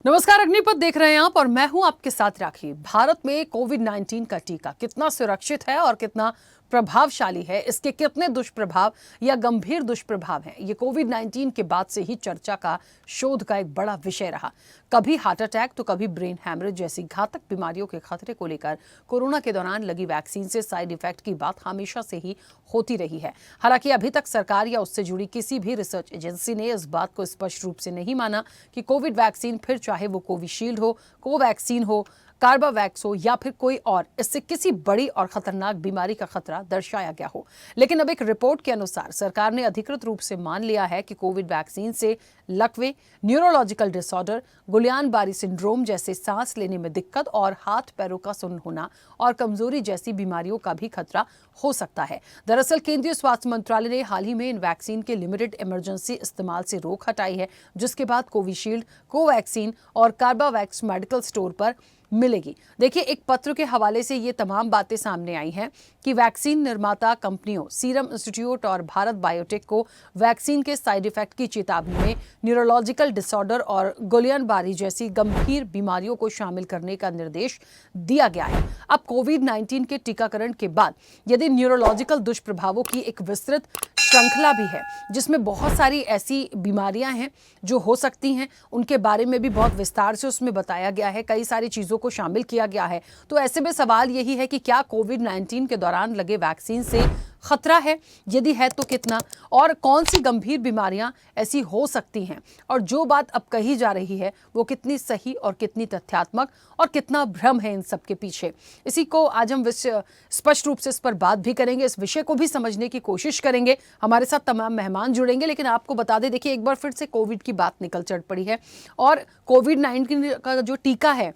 नमस्कार, अग्निपथ देख रहे हैं आप और मैं हूं आपके साथ राखी। भारत में कोविड-19 का टीका कितना सुरक्षित है और कितना प्रभावशाली है, इसके कितने दुष्प्रभाव या गंभीर दुष्प्रभाव हैं, ये कोविड-19 के बाद से ही चर्चा का शोध का एक बड़ा विषय रहा। कभी हार्ट अटैक तो कभी ब्रेन हैमरेज जैसी घातक बीमारियों के खतरे को लेकर कोरोना के दौरान लगी वैक्सीन से साइड इफेक्ट की बात हमेशा से ही होती रही है। हालांकि अभी तक सरकार या उससे जुड़ी किसी भी रिसर्च एजेंसी ने इस बात को स्पष्ट रूप से नहीं माना कि कोविड वैक्सीन, फिर चाहे वो कोविशील्ड हो, कोवैक्सीन हो, कार्बावैक्स हो या फिर कोई और, इससे किसी बड़ी और खतरनाक बीमारी का खतरा दर्शाया गया हो। लेकिन अब एक रिपोर्ट के अनुसार सरकार ने अधिकृत रूप से मान लिया है कि कोविड वैक्सीन से लकवे, न्यूरोलॉजिकल डिसऑर्डर, गुलियान-बारी सिंड्रोम जैसे सांस लेने में दिक्कत और हाथ पैरों का सुन्न होना और कमजोरी जैसी बीमारियों का भी खतरा हो सकता है। दरअसल केंद्रीय स्वास्थ्य मंत्रालय ने हाल ही में इन वैक्सीन के लिमिटेड इमरजेंसी इस्तेमाल से रोक हटाई है, जिसके बाद कोविशील्ड, कोवैक्सीन और कार्बावैक्स मेडिकल स्टोर पर मिलेगी। देखिए, एक पत्र के हवाले से ये तमाम बातें सामने आई हैं कि वैक्सीन निर्माता कंपनियों सीरम इंस्टीट्यूट और भारत बायोटेक को वैक्सीन के साइड इफेक्ट की चेतावनी में न्यूरोलॉजिकल डिसऑर्डर और गुलियान-बारी जैसी गंभीर बीमारियों को शामिल करने का निर्देश दिया गया है। अब कोविड-19 के टीकाकरण के बाद यदि न्यूरोलॉजिकल दुष्प्रभावों की एक विस्तृत श्रृंखला भी है, जिसमें बहुत सारी ऐसी बीमारियां हैं जो हो सकती हैं, उनके बारे में भी बहुत विस्तार से उसमें बताया गया है, कई सारी चीज़ों को शामिल किया गया है। तो ऐसे में सवाल यही है कि क्या कोविड-19 के दौरान लगे वैक्सीन से खतरा है? यदि है तो कितना, और कौन सी गंभीर बीमारियां ऐसी हो सकती हैं, और जो बात अब कही जा रही है वो कितनी सही और कितनी तथ्यात्मक और कितना भ्रम है इन सब के पीछे। इसी को आज हम स्पष्ट रूप से इस पर बात भी करेंगे, इस विषय को भी समझने की कोशिश करेंगे। हमारे साथ तमाम मेहमान जुड़ेंगे, लेकिन आपको बता दें, देखिए, एक बार फिर से कोविड की बात निकल चढ़ पड़ी है और कोविड-19 का जो टीका है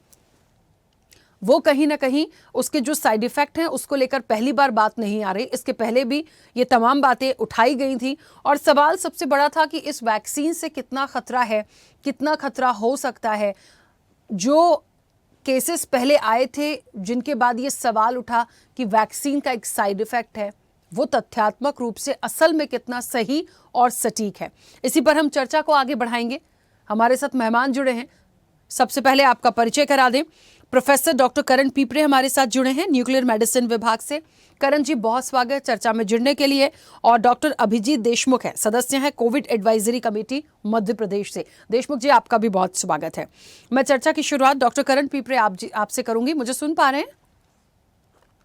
वो कहीं ना कहीं उसके जो साइड इफेक्ट हैं उसको लेकर पहली बार बात नहीं आ रही। इसके पहले भी ये तमाम बातें उठाई गई थी और सवाल सबसे बड़ा था कि इस वैक्सीन से कितना खतरा है, कितना खतरा हो सकता है। जो केसेस पहले आए थे जिनके बाद ये सवाल उठा कि वैक्सीन का एक साइड इफेक्ट है, वो तथ्यात्मक रूप से असल में कितना सही और सटीक है, इसी पर हम चर्चा को आगे बढ़ाएंगे। हमारे साथ मेहमान जुड़े हैं। सबसे पहले आपका परिचय करा दें। प्रोफेसर डॉक्टर करण पीपरे हमारे साथ जुड़े हैं न्यूक्लियर मेडिसिन विभाग से। करण जी, बहुत स्वागत चर्चा में जुड़ने के लिए। और डॉक्टर अभिजीत देशमुख है, सदस्य हैं Covid advisory committee Madhya Pradesh से। देशमुख जी, आपका भी बहुत स्वागत है। मैं चर्चा की शुरुआत डॉक्टर करण पीपरे आपसे करूंगी। मुझे सुन पा रहे हैं?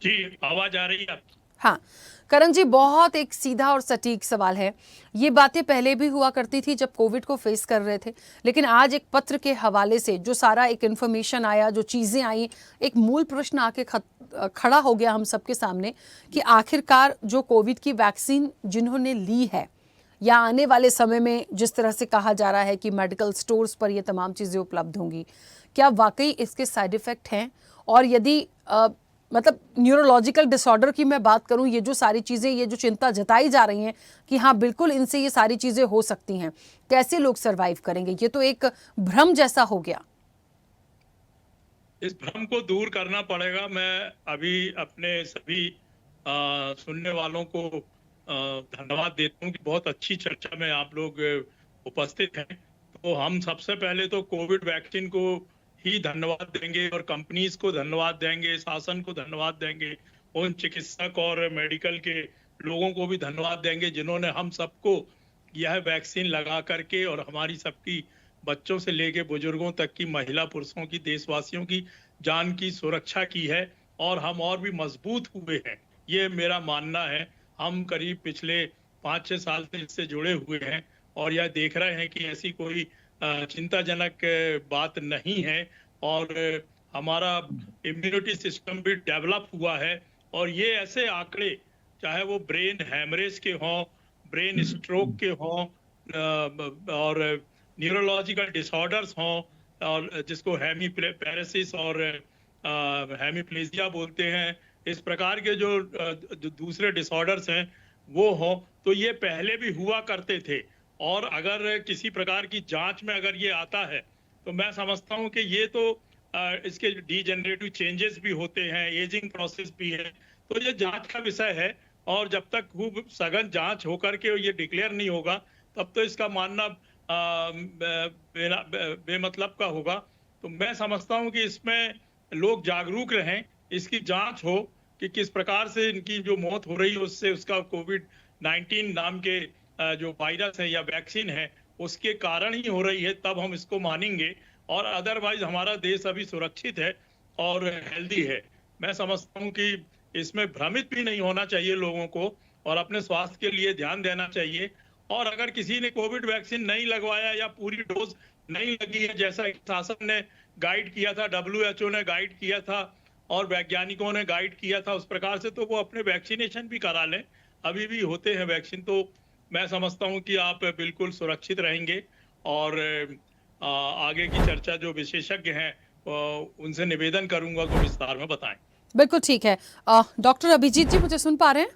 जी, आवाज आ रही है? हाँ करण जी, बहुत एक सीधा और सटीक सवाल है। ये बातें पहले भी हुआ करती थी जब कोविड को फेस कर रहे थे, लेकिन आज एक पत्र के हवाले से जो सारा एक इन्फॉर्मेशन आया, जो चीज़ें आई, एक मूल प्रश्न आके खड़ा हो गया हम सबके सामने कि आखिरकार जो कोविड की वैक्सीन जिन्होंने ली है या आने वाले समय में जिस तरह से कहा जा रहा है कि मेडिकल स्टोर्स पर ये तमाम चीज़ें उपलब्ध होंगी, क्या वाकई इसके साइड इफ़ेक्ट हैं? और यदि मतलब न्यूरोलॉजिकल डिसऑर्डर की मैं बात करूं, ये जो सारी चीज़ें, ये जो चिंता जताई जा रही हैं कि हाँ बिल्कुल इनसे ये सारी चीज़ें हो सकती हैं, कैसे लोग सरवाइव करेंगे? ये तो एक भ्रम जैसा हो गया। इस भ्रम को दूर करना पड़ेगा। मैं अभी अपने सभी सुनने वालों को धन्यवाद देता हूं कि बहुत अच्छी चर्चा में आप लोग उपस्थित हैं। तो हम सबसे पहले तो कोविड वैक्सीन को ही धन्यवाद देंगे और कंपनीज को धन्यवाद देंगे, शासन को धन्यवाद देंगे, उन चिकित्सक और मेडिकल के लोगों को भी धन्यवाद देंगे जिन्होंने हम सबको यह वैक्सीन लगा करके और हमारी सबकी, बच्चों से लेके बुजुर्गों तक की, महिला पुरुषों की, देशवासियों की जान की सुरक्षा की है और हम और भी मजबूत हुए हैं, ये मेरा मानना है। हम करीब पिछले 5-6 साल से इससे जुड़े हुए हैं और यह देख रहे हैं कि ऐसी कोई चिंताजनक बात नहीं है और हमारा इम्यूनिटी सिस्टम भी डेवलप हुआ है। और ये ऐसे आंकड़े, चाहे वो ब्रेन हैमरेज के हों, ब्रेन स्ट्रोक के हों और न्यूरोलॉजिकल डिसऑर्डर्स हों, और जिसको हेमीपैरेसिस और हेमीप्लेजिया बोलते हैं, इस प्रकार के जो दूसरे डिसऑर्डर्स हैं वो हों, तो ये पहले भी हुआ करते थे। और अगर किसी प्रकार की जांच में अगर ये आता है तो मैं समझता हूं कि ये तो इसके डीजेनरेटिव चेंजेस भी होते हैं, एजिंग प्रोसेस भी है, तो ये जांच का विषय है। और जब तक खूब सघन जांच होकर के ये डिक्लेयर नहीं होगा तब तो इसका मानना बेमतलब का होगा। तो मैं समझता हूं कि इसमें लोग जागरूक रहें, इसकी जांच हो कि किस प्रकार से इनकी जो मौत हो रही है उससे उसका कोविड-19 नाम के जो वायरस है या वैक्सीन है उसके कारण ही हो रही है, तब हम इसको मानेंगे। और अदरवाइज हमारा देश अभी सुरक्षित है और हेल्दी है। मैं समझता हूं कि इसमें भ्रमित भी नहीं होना चाहिए लोगों को और अपने स्वास्थ्य के लिए ध्यान देना चाहिए। और अगर किसी ने कोविड वैक्सीन नहीं लगवाया या पूरी डोज नहीं लगी है, जैसा शासन ने गाइड किया था, WHO ने गाइड किया था और वैज्ञानिकों ने गाइड किया था, उस प्रकार से तो वो अपने वैक्सीनेशन भी करा लें। अभी भी होते हैं वैक्सीन। तो मैं समझता हूं कि आप बिल्कुल सुरक्षित रहेंगे। और आगे की चर्चा जो विशेषज्ञ हैं उनसे निवेदन करूंगा तो विस्तार में बताएं। बिल्कुल ठीक है। डॉक्टर अभिजीत जी, मुझे सुन पा रहे हैं?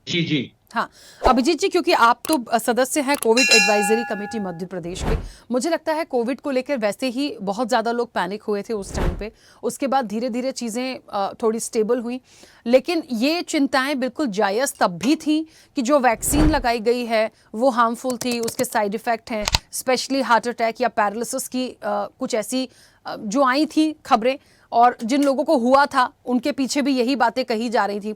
जी जी। हाँ अभिजीत जी, क्योंकि आप तो सदस्य हैं Covid advisory committee Madhya Pradesh के, मुझे लगता है कोविड को लेकर वैसे ही बहुत ज़्यादा लोग पैनिक हुए थे उस टाइम पे। उसके बाद धीरे धीरे चीज़ें थोड़ी स्टेबल हुई, लेकिन ये चिंताएं बिल्कुल जायज़ तब भी थी कि जो वैक्सीन लगाई गई है वो हार्मफुल थी, उसके साइड इफ़ेक्ट हैं, स्पेशली हार्ट अटैक या पैरालिसिस की कुछ ऐसी जो आई थी खबरें, और जिन लोगों को हुआ था उनके पीछे भी यही बातें कही जा रही थी।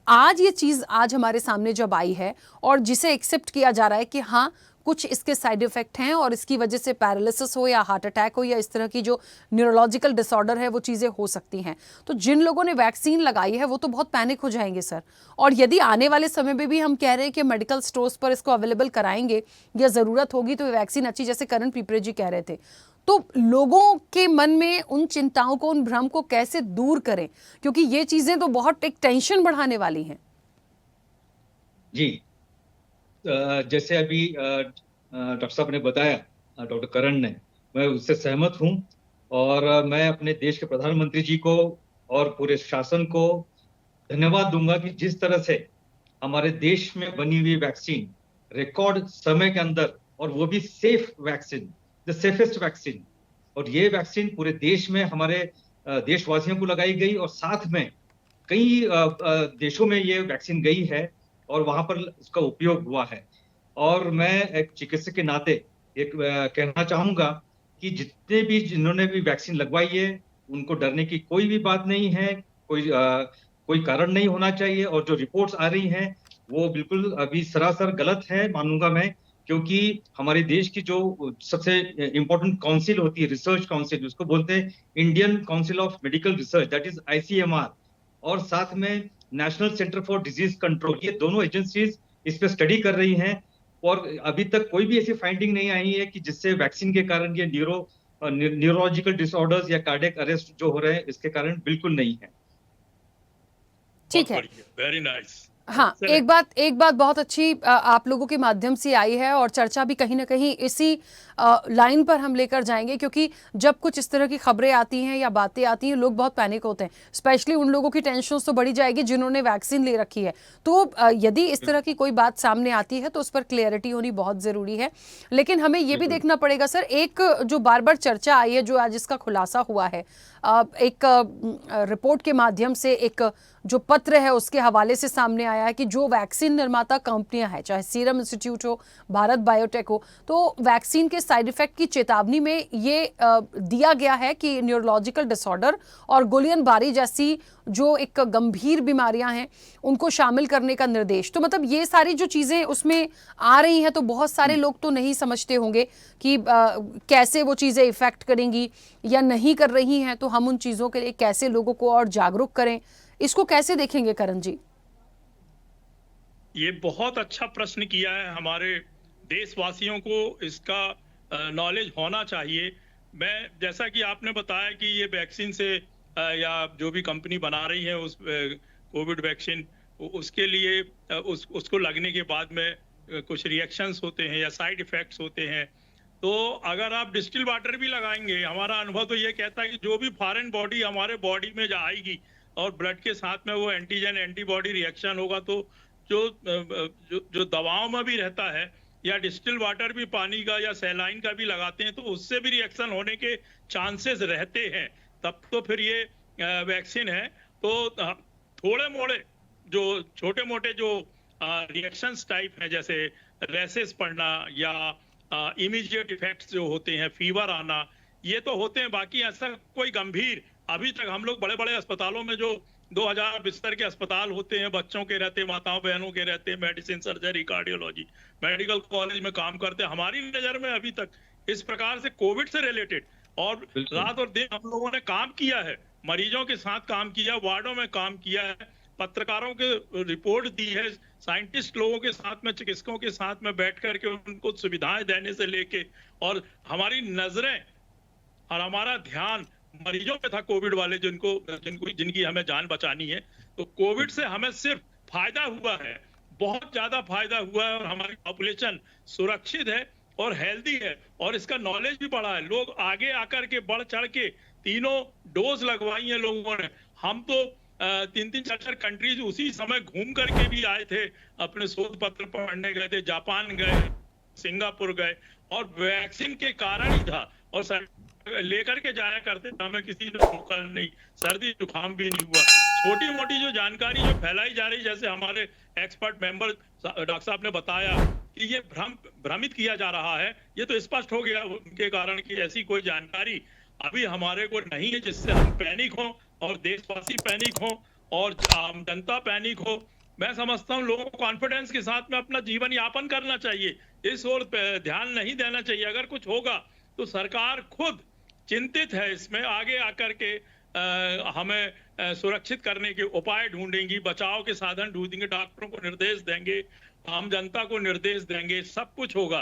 आज ये चीज़ आज हमारे सामने जब आई है और जिसे एक्सेप्ट किया जा रहा है कि हाँ कुछ इसके साइड इफ़ेक्ट हैं और इसकी वजह से पैरालिसिस हो या हार्ट अटैक हो या इस तरह की जो न्यूरोलॉजिकल डिसऑर्डर है वो चीज़ें हो सकती हैं, तो जिन लोगों ने वैक्सीन लगाई है वो तो बहुत पैनिक हो जाएंगे सर। और यदि आने वाले समय में भी हम कह रहे हैं कि मेडिकल स्टोर्स पर इसको अवेलेबल कराएंगे या ज़रूरत होगी तो वैक्सीन अच्छी, जैसे करण पिपरे जी कह रहे थे, तो लोगों के मन में उन चिंताओं को, उन भ्रम को कैसे दूर करें, क्योंकि ये चीजें तो बहुत एक टेंशन बढ़ाने वाली हैं। जी, जैसे अभी डॉक्टर साहब ने बताया, डॉक्टर करण ने, मैं उससे सहमत हूं। और मैं अपने देश के प्रधानमंत्री जी को और पूरे शासन को धन्यवाद दूंगा कि जिस तरह से हमारे देश में बनी हुई वैक्सीन रिकॉर्ड समय के अंदर, और वो भी safe vaccine, the safest vaccine, और ये वैक्सीन पूरे देश में हमारे देशवासियों को लगाई गई और साथ में कई देशों में ये वैक्सीन गई है और वहां पर उसका उपयोग हुआ है। और मैं एक चिकित्सक के नाते एक कहना चाहूंगा कि जिन्होंने भी वैक्सीन लगवाई है उनको डरने की कोई भी बात नहीं है, कोई कारण नहीं होना चाहिए। और जो रिपोर्ट्स आ रही हैं वो बिल्कुल अभी सरासर गलत है मानूंगा मैं, क्योंकि हमारे देश की जो सबसे इंपॉर्टेंट काउंसिल होती है, रिसर्च काउंसिल, उसको बोलते हैं Indian council of medical research, that is ICMR, और साथ में national centre for disease control, ये दोनों एजेंसीज इस पे स्टडी कर रही हैं। और अभी तक कोई भी ऐसी फाइंडिंग नहीं आई है कि जिससे वैक्सीन के कारण ये न्यूरोलॉजिकल डिसऑर्डर्स या कार्डियक अरेस्ट जो हो रहे हैं इसके कारण बिल्कुल नहीं है। ठीक है, वेरी नाइस। हाँ, एक बात बहुत अच्छी आप लोगों के माध्यम से आई है और चर्चा भी कहीं ना कहीं इसी लाइन पर हम लेकर जाएंगे, क्योंकि जब कुछ इस तरह की खबरें आती हैं या बातें आती हैं लोग बहुत पैनिक होते हैं, स्पेशली उन लोगों की टेंशन तो बढ़ी जाएगी जिन्होंने वैक्सीन ले रखी है। तो यदि इस तरह की कोई बात सामने आती है तो उस पर क्लियरिटी होनी बहुत ज़रूरी है। लेकिन हमें ये भी देखना पड़ेगा सर, एक जो बार बार चर्चा आई है, जो आज इसका खुलासा हुआ है एक रिपोर्ट के माध्यम से, एक जो पत्र है उसके हवाले से सामने आया है कि जो वैक्सीन निर्माता कंपनियां हैं, चाहे सीरम इंस्टीट्यूट हो, भारत बायोटेक हो, तो वैक्सीन के साइड इफेक्ट की चेतावनी में ये दिया गया है कि न्यूरोलॉजिकल डिसऑर्डर और गुलियन बारी जैसी जो एक गंभीर बीमारियां हैं उनको शामिल करने का निर्देश। तो मतलब ये सारी जो चीज़ें उसमें आ रही हैं तो बहुत सारे लोग तो नहीं समझते होंगे कि कैसे वो चीज़ें इफेक्ट करेंगी या नहीं कर रही हैं, तो हम उन चीज़ों के लिए कैसे लोगों को और जागरूक करें, इसको कैसे देखेंगे करण जी? ये बहुत अच्छा प्रश्न किया है। हमारे देशवासियों को इसका नॉलेज होना चाहिए। मैं, जैसा कि आपने बताया कि ये वैक्सीन से या जो भी कंपनी बना रही है उस कोविड वैक्सीन, उसके लिए उसको लगने के बाद में कुछ रिएक्शंस होते हैं या साइड इफेक्ट्स होते हैं। तो अगर आप डिस्टिल वाटर भी लगाएंगे, हमारा अनुभव तो ये कहता है कि जो भी फॉरेन बॉडी हमारे बॉडी में आएगी और ब्लड के साथ में वो एंटीजन एंटीबॉडी रिएक्शन होगा, तो जो दवाओं में भी रहता है या डिस्टिल वाटर भी पानी का या सैलाइन का भी लगाते हैं तो उससे भी रिएक्शन होने के चांसेस रहते हैं। तब तो फिर ये वैक्सीन है तो थोड़े मोड़े जो छोटे मोटे जो रिएक्शंस टाइप हैं, जैसे रैसेस पड़ना या इमीडिएट इफेक्ट्स जो होते हैं, फीवर आना, ये तो होते हैं। बाकी ऐसा कोई गंभीर, अभी तक हम लोग बड़े बड़े अस्पतालों में जो 2000 बिस्तर के अस्पताल होते हैं, बच्चों के रहते, माताओं बहनों के रहते, medicine, surgery, cardiology, medical college में काम करते हैं, हमारी नजर में अभी तक इस प्रकार से कोविड से रिलेटेड और रात और दिन हम लोगों ने काम किया है, मरीजों के साथ काम किया, वार्डों में काम किया है, पत्रकारों के रिपोर्ट दी है, साइंटिस्ट लोगों के साथ में, चिकित्सकों के साथ में बैठ करके उनको सुविधाएं देने से लेके, और हमारी नजरें और हमारा ध्यान मरीजों पे था, कोविड वाले जिनकी हमें जान बचानी है। तो कोविड से हमें सिर्फ फायदा हुआ है, बहुत ज्यादा फायदा हुआ है, और हमारी पॉपुलेशन सुरक्षित है और हेल्दी है, और इसका नॉलेज भी बढ़ा है। लोग आगे आकर के बढ़ चढ़ के 3 डोज लगवाई है लोगों ने। हम तो 3-3, 4-4 कंट्रीज उसी समय घूम करके भी आए थे, अपने शोध पत्र पढ़ने गए थे, जापान गए, सिंगापुर गए, और वैक्सीन के कारण ही था, और लेकर के जाया करते थे, हमें किसी ने रोका नहीं, सर्दी जुकाम भी नहीं हुआ। छोटी मोटी जो जानकारी जो फैलाई जा रही, जैसे हमारे एक्सपर्ट मेंबर डॉक्टर साहब ने बताया कि ये भ्रमित किया जा रहा है, ये तो स्पष्ट हो गया उनके कारण कि ऐसी कोई जानकारी अभी हमारे को नहीं है जिससे हम पैनिक हो और देशवासी पैनिक हो और आम जनता पैनिक हो। मैं समझता हूँ लोगों को कॉन्फिडेंस के साथ में अपना जीवन यापन करना चाहिए, इस ओर ध्यान नहीं देना चाहिए। अगर कुछ होगा तो सरकार खुद चिंतित है, इसमें आगे आकर के हमें सुरक्षित करने के उपाय ढूंढेंगी, बचाव के साधन ढूंढेंगे, डॉक्टरों को निर्देश देंगे, आम जनता को निर्देश देंगे, सब कुछ होगा।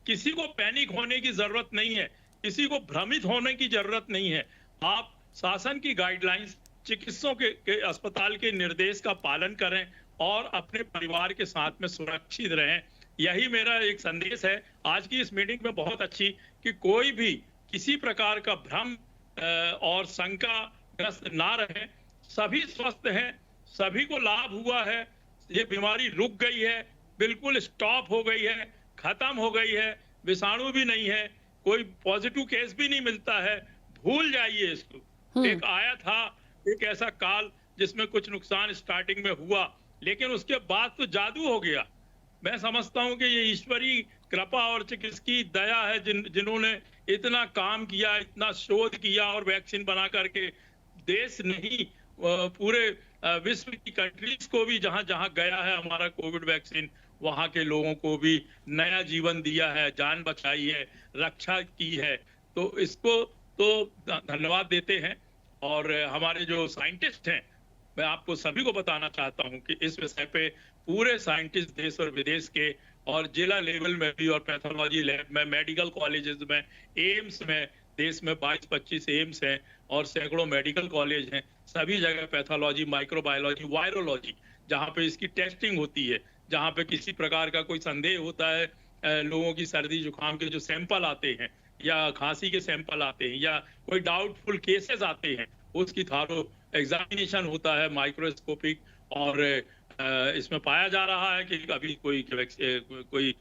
किसी को पैनिक होने की जरूरत नहीं है, किसी को भ्रमित होने की जरूरत नहीं है। आप शासन की गाइडलाइंस, चिकित्सकों के अस्पताल के निर्देश का पालन करें और अपने परिवार के साथ में सुरक्षित रहें। यही मेरा एक संदेश है आज की इस मीटिंग में, बहुत अच्छी, कि कोई भी किसी प्रकार का भ्रम और शंका ग्रस्त ना रहे। सभी स्वस्थ हैं, सभी को लाभ हुआ है, ये बीमारी रुक गई है, बिल्कुल स्टॉप हो गई है, खत्म हो गई है, विषाणु भी नहीं है, कोई पॉजिटिव केस भी नहीं मिलता है। भूल जाइए इसको। एक आया था एक ऐसा काल जिसमें कुछ नुकसान स्टार्टिंग में हुआ, लेकिन उसके बाद तो जादू हो गया। मैं समझता हूं कि ये ईश्वरीय कृपा और चिकित्सकीय दया है, जिन्होंने इतना काम किया, इतना शोध किया और वैक्सीन बना करके देश नहीं पूरे विश्व की कंट्रीज को भी जहां जहां गया है हमारा कोविड वैक्सीन, वहां के लोगों को भी नया जीवन दिया है, जान बचाई है, रक्षा की है। तो इसको तो धन्यवाद देते हैं। और हमारे जो साइंटिस्ट हैं, मैं आपको सभी को बताना चाहता हूं कि इस विषय पे पूरे साइंटिस्ट देश और विदेश के, और जिला लेवल में भी, और पैथोलॉजी लैब में, मेडिकल कॉलेजेस में, एम्स में, देश में 22-25 एम्स हैं और सैकड़ों मेडिकल कॉलेज हैं। सभी जगह पैथोलॉजी, माइक्रोबायोलॉजी, वायरोलॉजी, जहां पे इसकी टेस्टिंग होती है, जहां पे किसी प्रकार का कोई संदेह होता है, लोगों की सर्दी जुकाम के जो सैंपल आते हैं या खांसी के सैंपल आते हैं या कोई डाउटफुल केसेस आते हैं, उसकी थारो एग्जामिनेशन होता है माइक्रोस्कोपिक, और इसमें पाया जा रहा है कि अभी कोई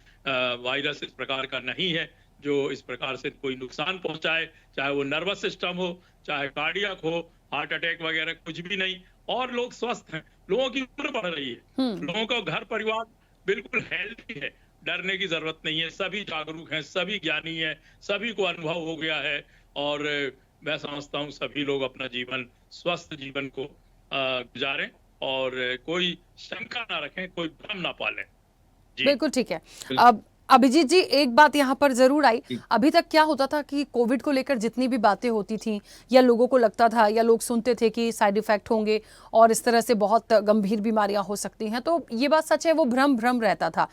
वायरस इस प्रकार का नहीं है जो इस प्रकार से कोई नुकसान पहुंचाए, चाहे वो नर्वस सिस्टम हो, चाहे कार्डियक हो, हार्ट अटैक वगैरह, कुछ भी नहीं। और लोग स्वस्थ हैं, लोगों की उम्र बढ़ रही है, लोगों का घर परिवार बिल्कुल हेल्थी है, डरने की जरूरत नहीं है, सभी जागरूक हैं, सभी ज्ञानी हैं, सभी को अनुभव हो गया है। और मैं समझता हूँ सभी लोग अपना जीवन, स्वस्थ जीवन को गुजारें और कोई शंका ना रखें, कोई भ्रम ना पालें। बिल्कुल ठीक है। अब अभिजीत जी, एक बात यहाँ पर जरूर आई, अभी तक क्या होता था कि कोविड को लेकर जितनी भी बातें होती थी, या लोगों को लगता था या लोग सुनते थे कि साइड इफेक्ट होंगे और इस तरह से बहुत गंभीर बीमारियां हो सकती हैं, तो ये बात सच है, वो भ्रम रहता था।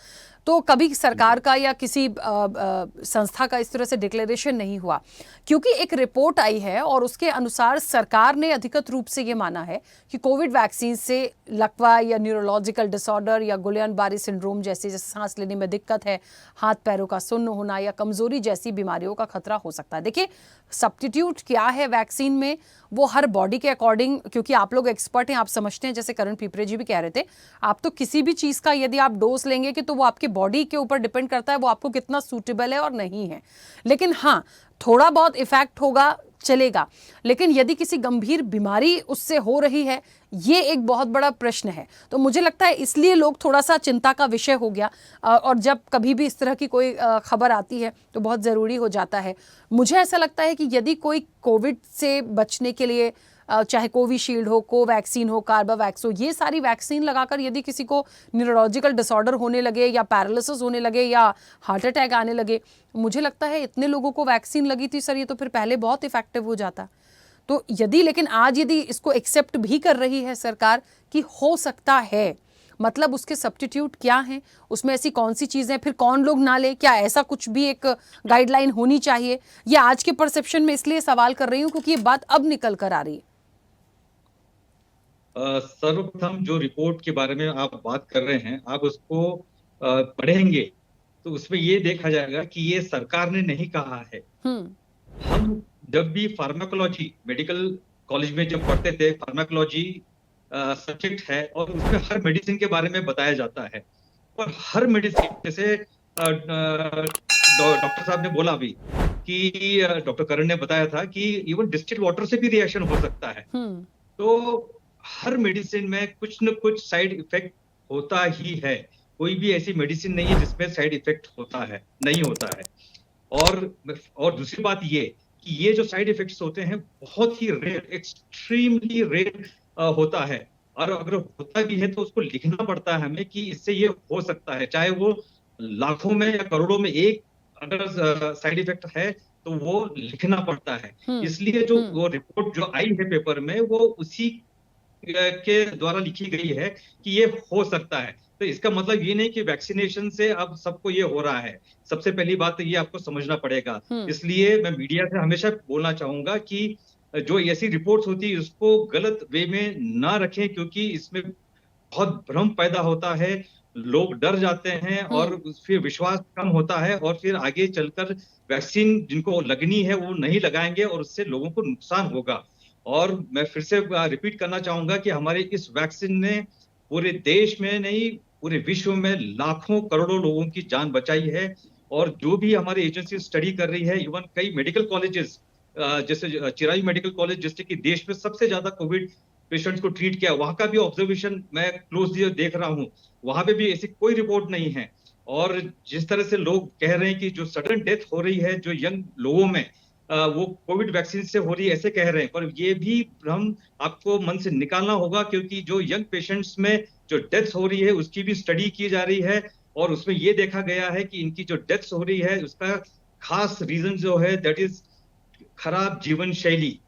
तो कभी सरकार का या किसी संस्था का इस तरह से डिक्लेरेशन नहीं हुआ, क्योंकि एक रिपोर्ट आई है और उसके अनुसार सरकार ने अधिकृत रूप से ये माना है कि कोविड वैक्सीन से लकवा या न्यूरोलॉजिकल डिसऑर्डर या गुलियन-बारी सिंड्रोम जैसे सांस लेने में दिक्कत है, हाथ पैरों का सुन्न होना या कमजोरी जैसी बीमारियों का खतरा हो सकता है। देखिए, सब्स्टिट्यूट क्या है वैक्सीन में, वो हर बॉडी के अकॉर्डिंग, क्योंकि आप लोग एक्सपर्ट हैं, आप समझते हैं, जैसे करण पिपरे जी भी कह रहे थे, आप तो किसी भी चीज का यदि आप डोज लेंगे कि तो वो आपके बॉडी के ऊपर डिपेंड करता है, वो आपको कितना सूटेबल है और नहीं है। लेकिन हाँ, थोड़ा बहुत इफेक्ट होगा, चलेगा, लेकिन यदि किसी गंभीर बीमारी उससे हो रही है ये एक बहुत बड़ा प्रश्न है। तो मुझे लगता है इसलिए लोग थोड़ा सा चिंता का विषय हो गया, और जब कभी भी इस तरह की कोई खबर आती है तो बहुत ज़रूरी हो जाता है। मुझे ऐसा लगता है कि यदि कोई कोविड से बचने के लिए चाहे कोविशील्ड हो, कोवैक्सीन हो, कार्बावैक्स हो, ये सारी वैक्सीन लगाकर यदि किसी को न्यूरोलॉजिकल डिसऑर्डर होने लगे या पैरालिसिस होने लगे या हार्ट अटैक आने लगे, मुझे लगता है इतने लोगों को वैक्सीन लगी थी सर, ये तो फिर पहले बहुत इफेक्टिव हो जाता। तो लेकिन आज यदि इसको एक्सेप्ट भी कर रही है सरकार कि हो सकता है, मतलब उसके सब्स्टिट्यूट क्या हैं, उसमें ऐसी कौन सी चीज़ें, फिर कौन लोग ना ले, क्या ऐसा कुछ भी एक गाइडलाइन होनी चाहिए? ये आज के परसेप्शन में इसलिए सवाल कर रही हूँ क्योंकि ये बात अब निकल कर आ रही है। सर्वप्रथम जो रिपोर्ट के बारे में आप बात कर रहे हैं, आप उसको पढ़ेंगे तो उसमें ये देखा जाएगा कि ये सरकार ने नहीं कहा है। हम जब भी फार्माकोलॉजी मेडिकल कॉलेज में जब पढ़ते थे, फार्माकोलॉजी सब्जेक्ट है और उसमें हर मेडिसिन के बारे में बताया जाता है, और हर मेडिसिन जैसे डॉक्टर साहब ने बोला अभी कि डॉक्टर करण ने बताया था कि इवन डिस्टिल्ड वाटर से भी रिएक्शन हो सकता है। तो हर मेडिसिन में कुछ न कुछ साइड इफेक्ट होता ही है। कोई भी ऐसी मेडिसिन नहीं है जिसमें साइड इफेक्ट नहीं होता है। और दूसरी बात ये कि ये जो साइड इफेक्ट्स होते हैं बहुत ही रेयर, एक्सट्रीमली रेयर होता है, और अगर होता भी है तो उसको लिखना पड़ता है हमें कि इससे ये हो सकता है, चाहे वो लाखों में या करोड़ों में एक अगर साइड इफेक्ट है तो वो लिखना पड़ता है। इसलिए जो वो रिपोर्ट जो आई है पेपर में, वो उसी के द्वारा लिखी गई है कि ये हो सकता है। तो इसका मतलब ये नहीं कि वैक्सीनेशन से अब सबको ये हो रहा है। सबसे पहली बात तो ये आपको समझना पड़ेगा। इसलिए मैं मीडिया से हमेशा बोलना चाहूंगा कि जो ऐसी रिपोर्ट्स होती है उसको गलत वे में ना रखें, क्योंकि इसमें बहुत भ्रम पैदा होता है, लोग डर जाते हैं और फिर विश्वास कम होता है, और फिर आगे चलकर वैक्सीन जिनको लगनी है वो नहीं लगाएंगे और उससे लोगों को नुकसान होगा। और मैं फिर से रिपीट करना चाहूंगा कि हमारे इस वैक्सीन ने पूरे देश में नहीं, पूरे विश्व में लाखों करोड़ों लोगों की जान बचाई है। और जो भी हमारी एजेंसी स्टडी कर रही है, इवन कई मेडिकल कॉलेजेस जैसे चिरायू मेडिकल कॉलेज, जिससे कि देश में सबसे ज्यादा कोविड पेशेंट्स को ट्रीट किया, वहां का भी ऑब्जर्वेशन मैं क्लोजली देख रहा हूं, वहां पे भी ऐसी कोई रिपोर्ट नहीं है। और जिस तरह से लोग कह रहे हैं कि जो सडन डेथ हो रही है जो यंग लोगों में, वो कोविड वैक्सीन से हो रही है ऐसे कह रहे हैं, पर ये भी भ्रम आपको मन से निकालना होगा, क्योंकि जो यंग पेशेंट्स में जो डेथ हो रही है उसकी भी स्टडी की जा रही है, और उसमें ये देखा गया है कि इनकी जो डेथ्स हो रही है उसका खास रीजन जो है दैट इज खराब जीवन शैली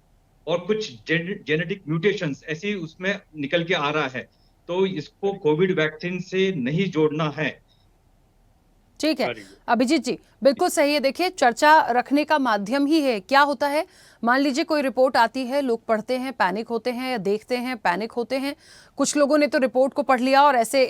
और कुछ जेनेटिक म्यूटेशंस ऐसी उसमें निकल के आ रहा है। तो इसको कोविड वैक्सीन से नहीं जोड़ना है। ठीक है अभिजीत जी, बिल्कुल सही है। देखिए, चर्चा रखने का माध्यम ही है। क्या होता है, मान लीजिए कोई रिपोर्ट आती है, लोग पढ़ते हैं, पैनिक होते हैं, या देखते हैं पैनिक होते हैं। कुछ लोगों ने तो रिपोर्ट को पढ़ लिया और ऐसे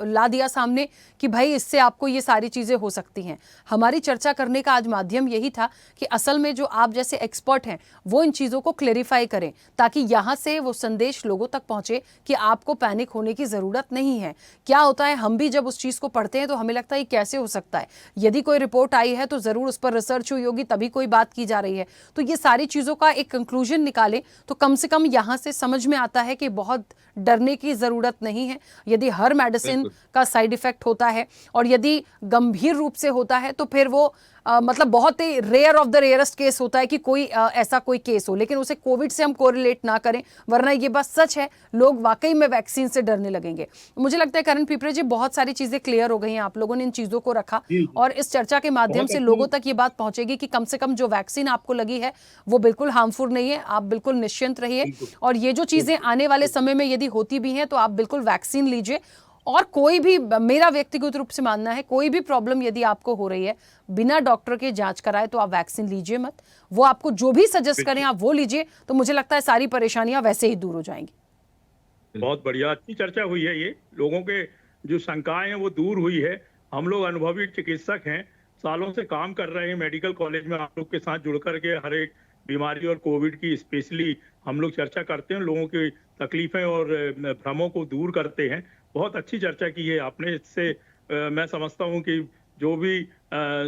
ला दिया सामने कि भाई इससे आपको ये सारी चीज़ें हो सकती हैं। हमारी चर्चा करने का आज माध्यम यही था कि असल में जो आप जैसे एक्सपर्ट हैं वो इन चीज़ों को क्लेरिफाई करें, ताकि यहाँ से वो संदेश लोगों तक पहुँचे कि आपको पैनिक होने की ज़रूरत नहीं है। क्या होता है, हम भी जब उस चीज़ को पढ़ते हैं तो हमें लगता है कैसे हो सकता है, यदि कोई रिपोर्ट आई है तो ज़रूर उस पर रिसर्च हुई होगी, तभी कोई बात की जा रही है। तो ये सारी चीज़ों का एक कंक्लूजन निकालें तो कम से कम यहाँ से समझ में आता है कि बहुत डरने की ज़रूरत नहीं है। यदि हर मेडिसिन का साइड इफ़ेक्ट होता है और यदि गंभीर रूप से होता है तो फिर वो मतलब बहुत ही rare of the rarest case होता है कि कोई ऐसा कोई केस हो, लेकिन उसे कोविड से हम कोरिलेट ना करें, वरना ये बात सच है, लोग वाकई में वैक्सीन से डरने लगेंगे। मुझे लगता है करण पिपरे जी, बहुत सारी चीज़ें क्लियर हो गई हैं, आप लोगों ने इन चीज़ों को रखा और इस चर्चा के माध्यम से लोगों तक ये बात पहुंचेगी कि कम से कम जो वैक्सीन आपको लगी है वो बिल्कुल हार्मफुल नहीं है। आप बिल्कुल निश्चिंत रहिए, और ये जो चीज़ें आने वाले समय में यदि होती भी हैं तो आप बिल्कुल वैक्सीन लीजिए। और कोई भी, मेरा व्यक्तिगत रूप से मानना है, कोई भी प्रॉब्लम यदि आपको हो रही है, बिना डॉक्टर के जांच कराए तो आप वैक्सीन लीजिए मत। वो आपको जो भी सजेस्ट करें आप वो लीजिए, तो मुझे लगता है सारी परेशानियां वैसे ही दूर हो जाएंगी। बहुत बढ़िया, अच्छी चर्चा हुई है। ये लोगों के जो शंकाएं हैं वो दूर हुई है। हम लोग अनुभवी चिकित्सक हैं, सालों से काम कर रहे हैं मेडिकल कॉलेज में, आप लोग के साथ जुड़ करके हर एक बीमारी और कोविड की स्पेशली हम लोग चर्चा करते हैं, लोगों की तकलीफें और भ्रमों को दूर करते हैं। बहुत अच्छी चर्चा की है आपने। इससे मैं समझता हूं कि जो भी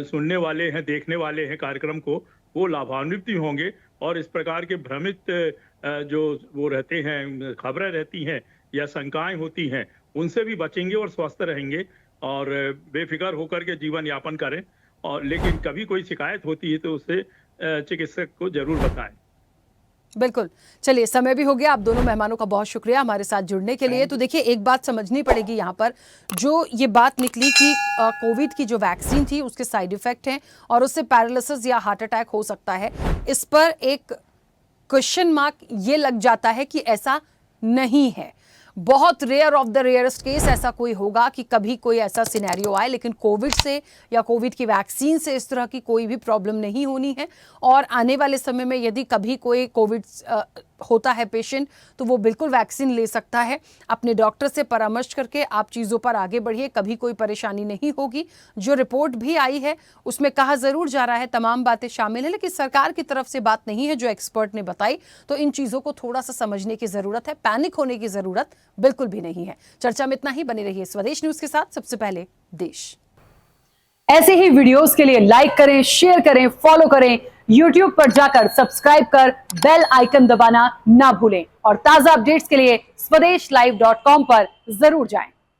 सुनने वाले हैं, देखने वाले हैं कार्यक्रम को, वो लाभान्वित होंगे। और इस प्रकार के भ्रमित जो वो रहते हैं, खबरें रहती हैं या शंकाएं होती हैं, उनसे भी बचेंगे और स्वस्थ रहेंगे और बेफिक्र होकर के जीवन यापन करें। और लेकिन कभी कोई शिकायत होती है तो उसे चिकित्सक को जरूर बताएं। बिल्कुल। चलिए, समय भी हो गया। आप दोनों मेहमानों का बहुत शुक्रिया हमारे साथ जुड़ने के लिए। तो देखिए, एक बात समझनी पड़ेगी यहाँ पर, जो ये बात निकली कि कोविड की जो वैक्सीन थी उसके साइड इफेक्ट हैं और उससे पैरालिसिस या हार्ट अटैक हो सकता है, इस पर एक क्वेश्चन मार्क ये लग जाता है कि ऐसा नहीं है। बहुत rare of the rarest case ऐसा कोई होगा कि कभी कोई ऐसा सिनेरियो आए, लेकिन कोविड से या कोविड की वैक्सीन से इस तरह की कोई भी प्रॉब्लम नहीं होनी है। और आने वाले समय में यदि कभी कोई कोविड होता है पेशेंट, तो वो बिल्कुल वैक्सीन ले सकता है। अपने डॉक्टर से परामर्श करके आप चीज़ों पर आगे बढ़िए, कभी कोई परेशानी नहीं होगी। जो रिपोर्ट भी आई है उसमें कहा ज़रूर जा रहा है, तमाम बातें शामिल हैं, लेकिन सरकार की तरफ से बात नहीं है जो एक्सपर्ट ने बताई। तो इन चीज़ों को थोड़ा सा समझने की ज़रूरत है, पैनिक होने की ज़रूरत बिल्कुल भी नहीं है। चर्चा में इतना ही। बने रहिए स्वदेश न्यूज़ के साथ। सबसे पहले देश। ऐसे ही वीडियोस के लिए लाइक करें, शेयर करें, फॉलो करें। YouTube पर जाकर सब्सक्राइब कर बेल आइकन दबाना ना भूलें और ताजा अपडेट्स के लिए स्वदेशलाइव.com पर जरूर जाएं।